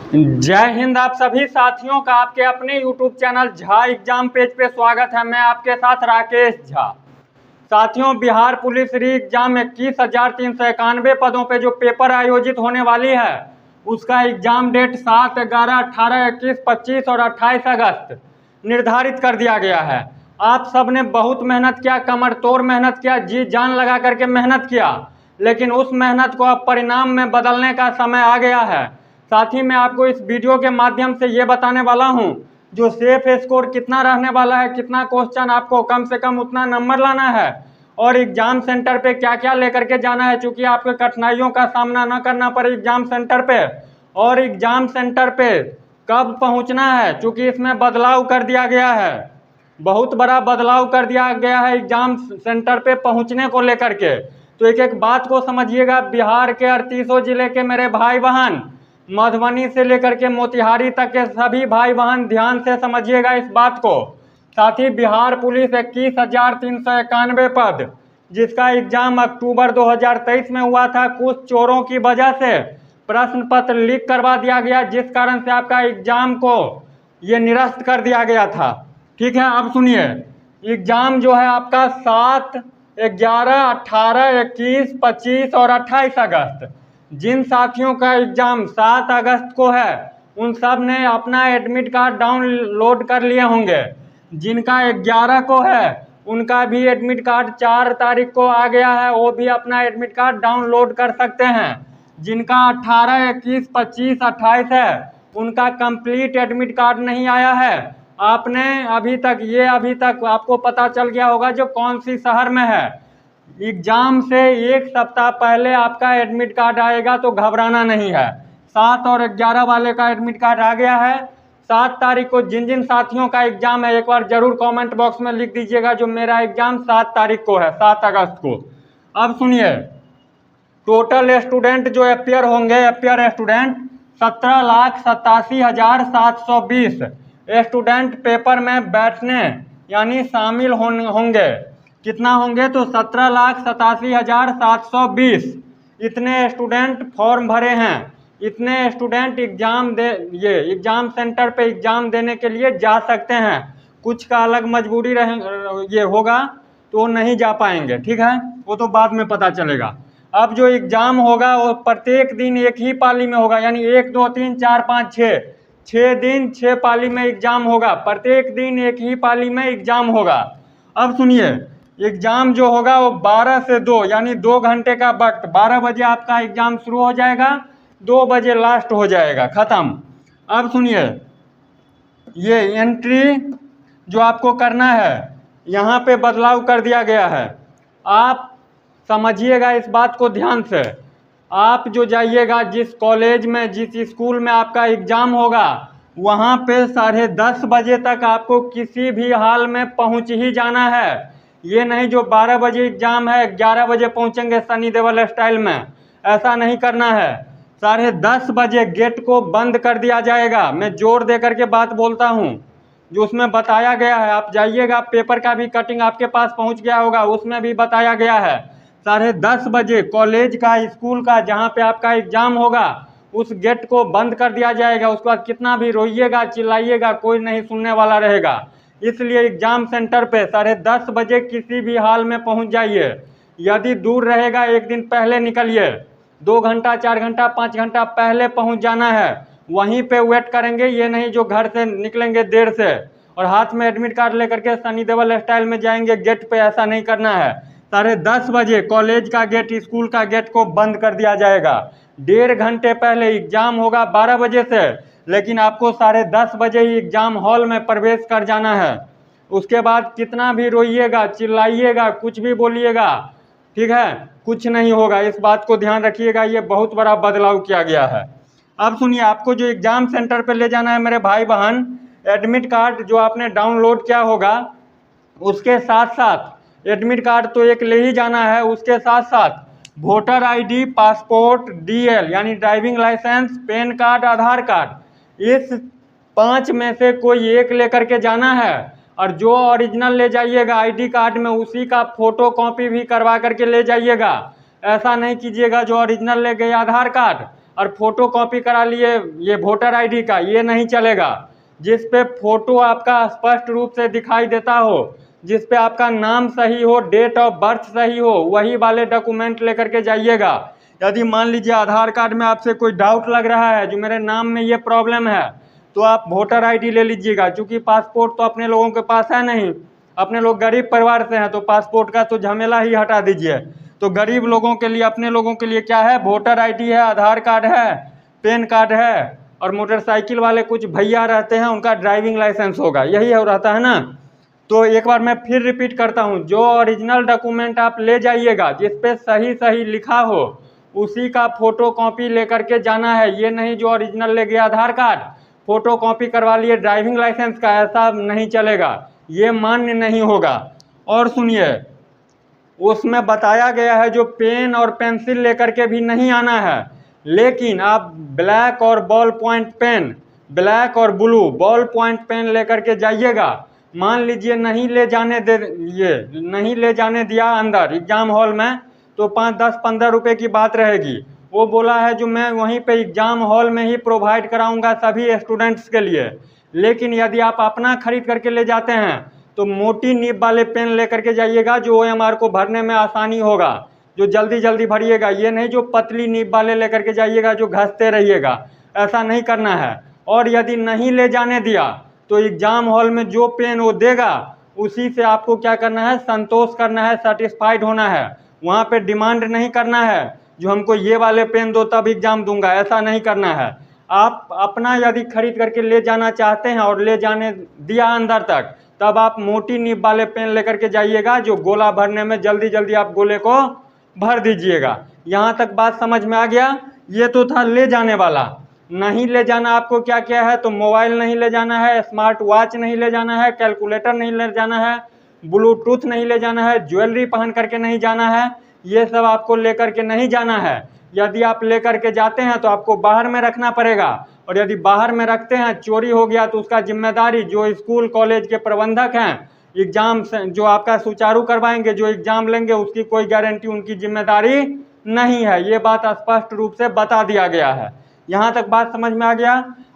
जय हिंद। आप सभी साथियों का आपके अपने YouTube channel Jha exam page पे स्वागत है। मैं आपके साथ राकेश झा। साथियों, बिहार पुलिस री एग्जाम 21,391 पदों पे जो पेपर आयोजित होने वाली है उसका एग्जाम डेट 7, 11, 18, 21, 25 और 28 अगस्त निर्धारित कर दिया गया है। आप सब ने बहुत मेहनत किया, कमर तोड़ मेहनत किया, जी जान लगा करके मेहनत किया, लेकिन उस मेहनत को अब परिणाम में बदलने का समय आ गया है। साथ ही मैं आपको इस वीडियो के माध्यम से ये बताने वाला हूँ जो सेफ स्कोर कितना रहने वाला है, कितना क्वेश्चन आपको कम से कम उतना नंबर लाना है और एग्जाम सेंटर पे क्या क्या लेकर के जाना है, चूँकि आपको कठिनाइयों का सामना न करना पड़े एग्जाम सेंटर पे, और एग्जाम सेंटर पे कब पहुंचना है, चूँकि इसमें बदलाव कर दिया गया है। बहुत बड़ा बदलाव कर दिया गया है एग्जाम सेंटर पे पहुंचने को लेकर के। तो एक एक बात को समझिएगा। बिहार के 38 जिले के मेरे भाई बहन, मधुबनी से लेकर के मोतिहारी तक के सभी भाई बहन ध्यान से समझिएगा इस बात को। साथ ही बिहार पुलिस 21,391 पद जिसका एग्जाम अक्टूबर 2023 में हुआ था, कुछ चोरों की वजह से प्रश्न पत्र लीक करवा दिया गया, जिस कारण से आपका एग्जाम को ये निरस्त कर दिया गया था। ठीक है, अब सुनिए। एग्जाम जो है आपका 7, 11, 18, 21, 25 और 28 अगस्त। जिन साथियों का एग्जाम 7 अगस्त को है उन सब ने अपना एडमिट कार्ड डाउनलोड कर लिए होंगे। जिनका 11 को है उनका भी एडमिट कार्ड 4 तारीख को आ गया है, वो भी अपना एडमिट कार्ड डाउनलोड कर सकते हैं। जिनका 18, 21, 25, 28 है उनका कंप्लीट एडमिट कार्ड नहीं आया है। आपने अभी तक आपको पता चल गया होगा जो कौन सी शहर में है। एग्जाम से एक सप्ताह पहले आपका एडमिट कार्ड आएगा, तो घबराना नहीं है। 7 और 11 वाले का एडमिट कार्ड आ गया है। 7 तारीख को जिन जिन साथियों का एग्जाम है एक बार जरूर कमेंट बॉक्स में लिख दीजिएगा जो मेरा एग्जाम 7 तारीख को है, 7 अगस्त को। अब सुनिए, टोटल स्टूडेंट जो अपियर होंगे, अपियर स्टूडेंट 17,87,720 स्टूडेंट पेपर में बैठने यानी शामिल होंगे। कितना होंगे? तो 17,87,720 इतने स्टूडेंट फॉर्म भरे हैं। इतने स्टूडेंट एग्जाम सेंटर पे एग्जाम देने के लिए जा सकते हैं। कुछ का अलग मजबूरी ये होगा तो नहीं जा पाएंगे, ठीक है, वो तो बाद में पता चलेगा। अब जो एग्जाम होगा वो प्रत्येक दिन एक ही पाली में होगा, यानी 1, 2, 3, 4, 5, 6 दिन 6 पाली में एग्जाम होगा। प्रत्येक दिन एक ही पाली में एग्जाम होगा। अब सुनिए, एग्जाम जो होगा वो 12 से 2 यानी 2 घंटे का वक्त। 12 बजे आपका एग्जाम शुरू हो जाएगा, 2 बजे लास्ट हो जाएगा, खत्म। अब सुनिए, ये एंट्री जो आपको करना है यहाँ पे बदलाव कर दिया गया है। आप समझिएगा इस बात को ध्यान से। आप जो जाइएगा जिस कॉलेज में, जिस स्कूल में आपका एग्जाम होगा, वहाँ पे 10:30 बजे तक आपको किसी भी हाल में पहुँच ही जाना है। ये नहीं जो 12 बजे एग्जाम है 11 बजे पहुँचेंगे सनी देओल स्टाइल में, ऐसा नहीं करना है। 10:30 बजे गेट को बंद कर दिया जाएगा। मैं जोर दे करके बात बोलता हूँ, जो उसमें बताया गया है। आप जाइएगा, पेपर का भी कटिंग आपके पास पहुँच गया होगा, उसमें भी बताया गया है। 10:30 बजे कॉलेज का, स्कूल का, जहाँ पे आपका एग्जाम होगा उस गेट को बंद कर दिया जाएगा। उसके बाद कितना भी रोइएगा चिल्लाइएगा कोई नहीं सुनने वाला रहेगा। इसलिए एग्जाम सेंटर पे 10:30 बजे किसी भी हाल में पहुंच जाइए। यदि दूर रहेगा एक दिन पहले निकलिए, 2 घंटा 4 घंटा 5 घंटा पहले पहुंच जाना है। वहीं पे वेट करेंगे, ये नहीं जो घर से निकलेंगे देर से और हाथ में एडमिट कार्ड लेकर के सनी देओल स्टाइल में जाएंगे गेट पे, ऐसा नहीं करना है। 10:30 बजे कॉलेज का गेट, स्कूल का गेट को बंद कर दिया जाएगा। 1.5 घंटे पहले एग्जाम होगा 12 बजे से, लेकिन आपको 10:30 बजे ही एग्जाम हॉल में प्रवेश कर जाना है। उसके बाद कितना भी रोइएगा चिल्लाइएगा कुछ भी बोलिएगा, ठीक है, कुछ नहीं होगा। इस बात को ध्यान रखिएगा, ये बहुत बड़ा बदलाव किया गया है। अब सुनिए, आपको जो एग्जाम सेंटर पे ले जाना है मेरे भाई बहन, एडमिट कार्ड जो आपने डाउनलोड किया होगा उसके साथ साथ एडमिट कार्ड तो एक ले ही जाना है, उसके साथ साथ वोटर आईडी, पासपोर्ट, डीएल यानी ड्राइविंग लाइसेंस, पैन कार्ड, आधार कार्ड, इस 5 में से कोई एक लेकर के जाना है। और जो ओरिजिनल ले जाइएगा आईडी कार्ड में उसी का फोटो कॉपी भी करवा करके ले जाइएगा। ऐसा नहीं कीजिएगा जो ओरिजिनल ले गए आधार कार्ड और फोटो कॉपी करा लिए ये वोटर आईडी का, ये नहीं चलेगा। जिस पे फोटो आपका स्पष्ट रूप से दिखाई देता हो, जिस पे आपका नाम सही हो, डेट ऑफ बर्थ सही हो, वही वाले डॉक्यूमेंट लेकर के जाइएगा। यदि मान लीजिए आधार कार्ड में आपसे कोई डाउट लग रहा है जो मेरे नाम में ये प्रॉब्लम है, तो आप वोटर आईडी ले लीजिएगा, क्योंकि पासपोर्ट तो अपने लोगों के पास है नहीं, अपने लोग गरीब परिवार से हैं, तो पासपोर्ट का तो झमेला ही हटा दीजिए। तो गरीब लोगों के लिए, अपने लोगों के लिए क्या है, वोटर आईडी है, आधार कार्ड है, पैन कार्ड है, और मोटरसाइकिल वाले कुछ भैया रहते हैं उनका ड्राइविंग लाइसेंस होगा, यही हो रहता है ना। तो एक बार मैं फिर रिपीट करता हूँ, जो ओरिजिनल डॉक्यूमेंट आप ले जाइएगा जिस पे सही सही लिखा हो, उसी का फोटो कॉपी लेकर के जाना है। ये नहीं जो ओरिजिनल ले गया आधार कार्ड, फोटो कॉपी करवा लिए ड्राइविंग लाइसेंस का, ऐसा नहीं चलेगा, ये मान्य नहीं होगा। और सुनिए, उसमें बताया गया है जो पेन और पेंसिल लेकर के भी नहीं आना है, लेकिन आप ब्लैक और बॉल पॉइंट पेन, ब्लैक और ब्लू बॉल पॉइंट पेन लेकर के जाइएगा। मान लीजिए नहीं ले जाने दे, ये नहीं ले जाने दिया अंदर एग्जाम हॉल में, तो 5, 10, 15 रुपये की बात रहेगी। वो बोला है जो मैं वहीं पे एग्जाम हॉल में ही प्रोवाइड कराऊंगा सभी स्टूडेंट्स के लिए। लेकिन यदि आप अपना खरीद करके ले जाते हैं तो मोटी नीब वाले पेन लेकर के जाइएगा, जो OMR को भरने में आसानी होगा, जो जल्दी जल्दी भरिएगा। ये नहीं जो पतली नीब वाले लेकर के जाइएगा जो घसते रहिएगा, ऐसा नहीं करना है। और यदि नहीं ले जाने दिया तो एग्जाम हॉल में जो पेन वो देगा उसी से आपको क्या करना है, संतोष करना है, सेटिस्फाइड होना है। वहाँ पे डिमांड नहीं करना है जो हमको ये वाले पेन दो तब एग्जाम दूंगा, ऐसा नहीं करना है। आप अपना यदि खरीद करके ले जाना चाहते हैं और ले जाने दिया अंदर तक, तब आप मोटी नीब वाले पेन लेकर के जाइएगा, जो गोला भरने में जल्दी जल्दी आप गोले को भर दीजिएगा। यहाँ तक बात समझ में आ गया। ये तो था ले जाने वाला। नहीं ले जाना आपको क्या क्या है, तो मोबाइल नहीं ले जाना है, स्मार्ट वॉच नहीं ले जाना है, कैलकुलेटर नहीं ले जाना है, ब्लूटूथ नहीं ले जाना है, ज्वेलरी पहन करके नहीं जाना है, ये सब आपको लेकर के नहीं जाना है। यदि आप लेकर के जाते हैं तो आपको बाहर में रखना पड़ेगा, और यदि बाहर में रखते हैं चोरी हो गया तो उसका जिम्मेदारी जो स्कूल कॉलेज के प्रबंधक हैं, एग्जाम जो आपका सुचारू करवाएंगे, जो एग्जाम लेंगे, उसकी कोई गारंटी, उनकी जिम्मेदारी नहीं है। ये बात स्पष्ट रूप से बता दिया गया है। यहाँ तक बात समझ में आ गया।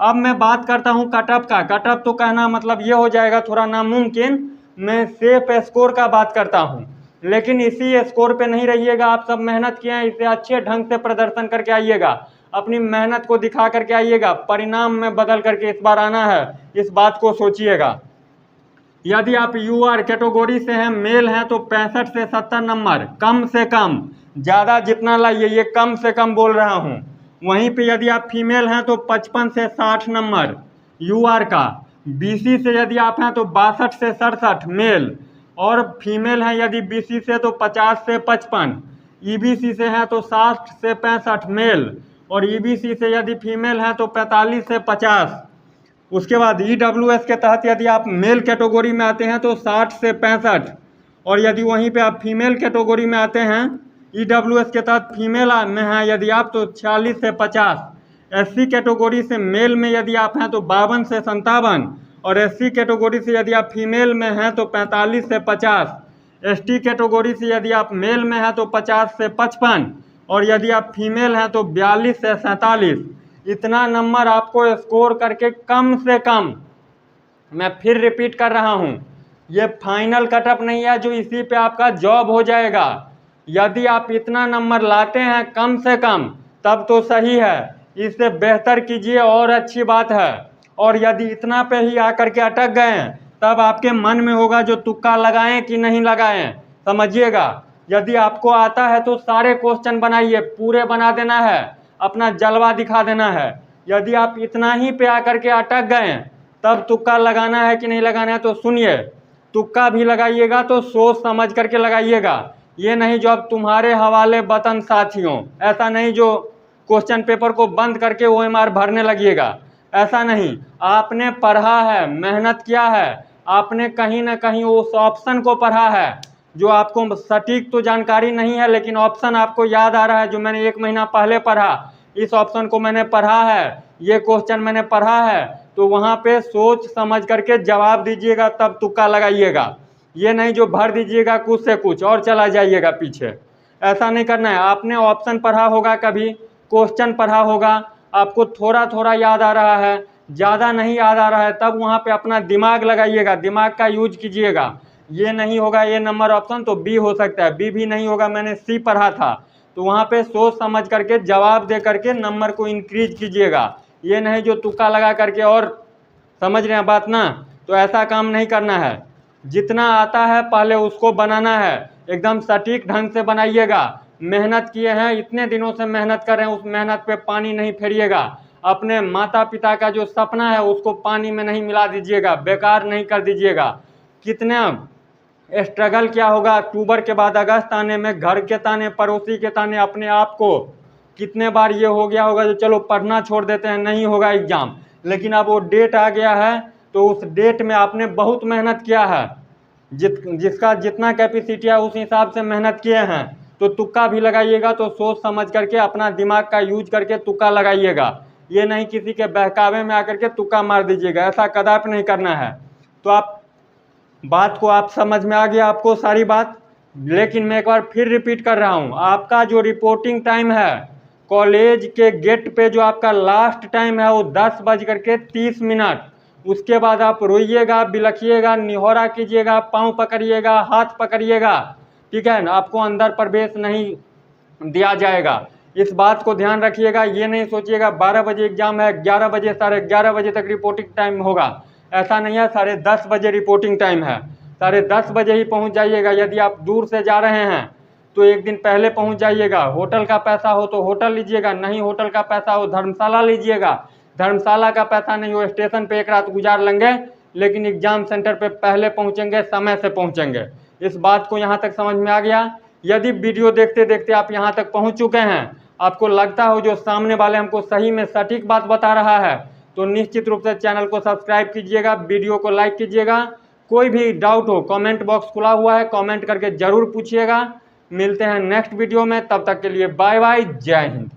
अब मैं बात करता हूँ कटअप का। कटअप तो कहना मतलब ये हो जाएगा थोड़ा नामुमकिन, मैं सेफ स्कोर का बात करता हूँ। लेकिन इसी स्कोर पे नहीं रहिएगा, आप सब मेहनत किए हैं, इसे अच्छे ढंग से प्रदर्शन करके आइएगा, अपनी मेहनत को दिखा करके आइएगा, परिणाम में बदल करके इस बार आना है, इस बात को सोचिएगा। यदि आप UR कैटेगरी से हैं, मेल हैं, तो 65 से 70 नंबर कम से कम, ज़्यादा जितना लाइए, ये कम से कम बोल रहा हूँ। वहीं पे यदि आप फीमेल हैं तो 55 से 60 नंबर UR का। BC से यदि आप हैं तो 62 से 67 मेल, और फीमेल हैं यदि BC से तो 50 से 55, EBC से हैं तो 60 से 65 मेल, और EBC से यदि फीमेल हैं तो 45 से 50। उसके बाद EWS के तहत यदि आप मेल कैटेगरी में आते हैं तो 60 से 65, और यदि वहीं पे आप फीमेल कैटेगरी में आते हैं, EWS के तहत फीमेल में हैं यदि आप तो 46 से 50। SC कैटेगरी से मेल में यदि आप हैं तो 52 से 57, और SC कैटेगरी से यदि आप फीमेल में हैं तो 45 से 50। ST कैटेगरी से यदि आप मेल में हैं तो 50 से 55, और यदि आप फीमेल हैं तो 42 से 47। इतना नंबर आपको स्कोर करके कम से कम, मैं फिर रिपीट कर रहा हूँ, ये फाइनल कटअप नहीं है जो इसी पे आपका जॉब हो जाएगा। यदि आप इतना नंबर लाते हैं कम से कम तब तो सही है, इससे बेहतर कीजिए और अच्छी बात है। और यदि इतना पे ही आकर के अटक गए तब आपके मन में होगा जो तुक्का लगाएं कि नहीं लगाएं। समझिएगा, यदि आपको आता है तो सारे क्वेश्चन बनाइए, पूरे बना देना है, अपना जलवा दिखा देना है। यदि आप इतना ही पे आकर के अटक गए तब तुक्का लगाना है कि नहीं लगाना है। तो सुनिए, तुक्का भी लगाइएगा तो सोच समझ करके लगाइएगा, ये नहीं जो अब तुम्हारे हवाले बतन साथियों, ऐसा नहीं जो क्वेश्चन पेपर को बंद करके OMR भरने लगिएगा, ऐसा नहीं। आपने पढ़ा है, मेहनत किया है, आपने कहीं ना कहीं उस ऑप्शन को पढ़ा है जो आपको सटीक तो जानकारी नहीं है, लेकिन ऑप्शन आपको याद आ रहा है जो मैंने 1 महीना पहले पढ़ा, इस ऑप्शन को मैंने पढ़ा है, ये क्वेश्चन मैंने पढ़ा है। तो वहाँ पे सोच समझ करके जवाब दीजिएगा, तब तुक्का लगाइएगा। ये नहीं जो भर दीजिएगा कुछ से कुछ और चला जाइएगा पीछे, ऐसा नहीं करना है। आपने ऑप्शन पढ़ा होगा, कभी क्वेश्चन पढ़ा होगा, आपको थोड़ा थोड़ा याद आ रहा है, ज़्यादा नहीं याद आ रहा है, तब वहाँ पे अपना दिमाग लगाइएगा, दिमाग का यूज कीजिएगा। ये नहीं होगा ये नंबर ऑप्शन तो बी हो सकता है, बी भी नहीं होगा, मैंने सी पढ़ा था, तो वहाँ पे सोच समझ करके जवाब दे करके नंबर को इंक्रीज कीजिएगा। ये नहीं जो तुक्का लगा करके, और समझ रहे हैं बात ना, तो ऐसा काम नहीं करना है। जितना आता है पहले उसको बनाना है, एकदम सटीक ढंग से बनाइएगा। मेहनत किए हैं, इतने दिनों से मेहनत कर रहे हैं, उस मेहनत पे पानी नहीं फेरिएगा। अपने माता पिता का जो सपना है उसको पानी में नहीं मिला दीजिएगा, बेकार नहीं कर दीजिएगा। कितने स्ट्रगल क्या होगा अक्टूबर के बाद अगस्त आने में, घर के ताने, पड़ोसी के ताने, अपने आप को कितने बार ये हो गया होगा जो चलो पढ़ना छोड़ देते हैं, नहीं होगा एग्जाम, लेकिन अब वो डेट आ गया है तो उस डेट में आपने बहुत मेहनत किया है, जिसका जितना कैपेसिटी है उस हिसाब से मेहनत किए हैं, तो तुक्का भी लगाइएगा तो सोच समझ करके अपना दिमाग का यूज करके तुक्का लगाइएगा। ये नहीं किसी के बहकावे में आकर के तुक्का मार दीजिएगा, ऐसा कदापि नहीं करना है। तो आप बात को आप समझ में आ गया आपको सारी बात, लेकिन मैं एक बार फिर रिपीट कर रहा हूँ, आपका जो रिपोर्टिंग टाइम है कॉलेज के गेट पे, जो आपका लास्ट टाइम है वो 10:30। उसके बाद आप रोइएगा, बिलखिएगा, निहोरा कीजिएगा, पाँव पकड़िएगा, हाथ पकड़िएगा, ठीक है ना, आपको अंदर प्रवेश नहीं दिया जाएगा। इस बात को ध्यान रखिएगा। ये नहीं सोचिएगा 12 बजे एग्जाम है, 11 बजे 11:30 बजे तक रिपोर्टिंग टाइम होगा, ऐसा नहीं है। 10:30 बजे रिपोर्टिंग टाइम है, 10:30 बजे ही पहुंच जाइएगा। यदि आप दूर से जा रहे हैं तो एक दिन पहले पहुंच जाइएगा। होटल का पैसा हो तो होटल लीजिएगा, नहीं होटल का पैसा हो धर्मशाला लीजिएगा, धर्मशाला का पैसा नहीं हो स्टेशन पे एक रात गुजार लेंगे, लेकिन एग्जाम सेंटर पे पहले पहुंचेंगे, समय से पहुंचेंगे। इस बात को यहाँ तक समझ में आ गया। यदि वीडियो देखते देखते आप यहाँ तक पहुँच चुके हैं, आपको लगता हो जो सामने वाले हमको सही में सटीक बात बता रहा है, तो निश्चित रूप से चैनल को सब्सक्राइब कीजिएगा, वीडियो को लाइक कीजिएगा। कोई भी डाउट हो कमेंट बॉक्स खुला हुआ है, कमेंट करके ज़रूर पूछिएगा। मिलते हैं नेक्स्ट वीडियो में, तब तक के लिए बाय बाय, जय हिंद।